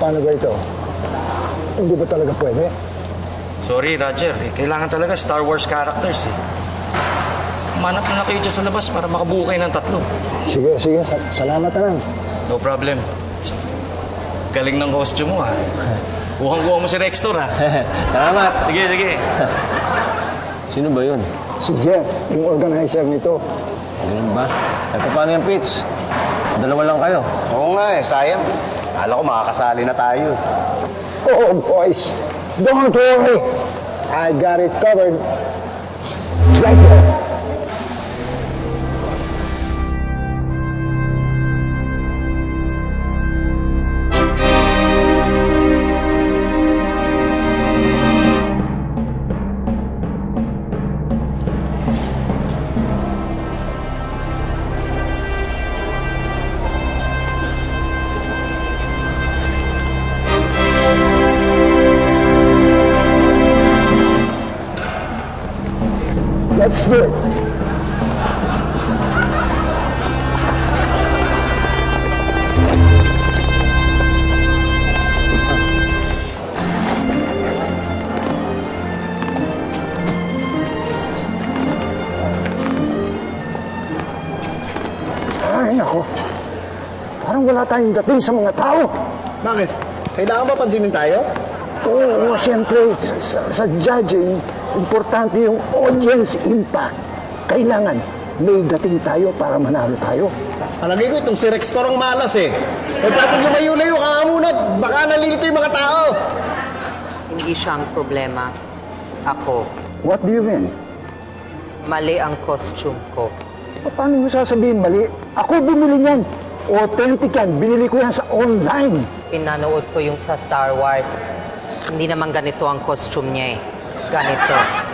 paano ba ito? Hindi ba talaga pwede? Sorry, Roger. Kailangan talaga Star Wars characters eh. Manap na kayo dyan sa labas para makabuo kayo ng 3. Sige. Salamat na lang. No problem. Psst. Galing ng costume mo, ha? Kuhang-kuha mo si Rextor, ha? Salamat. Sige. Sino ba yun? Si Jeff, yung organizer nito. Ganun ba? Paano yung pitch? Dalawa lang kayo. Oo nga sayang. Akala ko makakasali na tayo. Oh, boys. Don't worry. I got it covered. Right there. Let's do it. Ay, nako. Parang wala tayong dating sa mga tao. Bakit? Kailangan ba pansinin tayo? Oo, siyempre, sa judging, importante yung audience impact. Kailangan may dating tayo para manalo tayo. Palagay ko itong si Rextor ang malas eh. Pagkatong lumayo-layo ka nga muna, baka nalilito yung mga tao. Hindi siya ang problema. Ako. What do you mean? Mali ang costume ko. Paano mo sasabihin mali? Ako bumili niyan. Authentic yan. Binili ko yan sa online. Pinanood ko yung sa Star Wars. Hindi naman ganito ang costume niya eh. Ganito.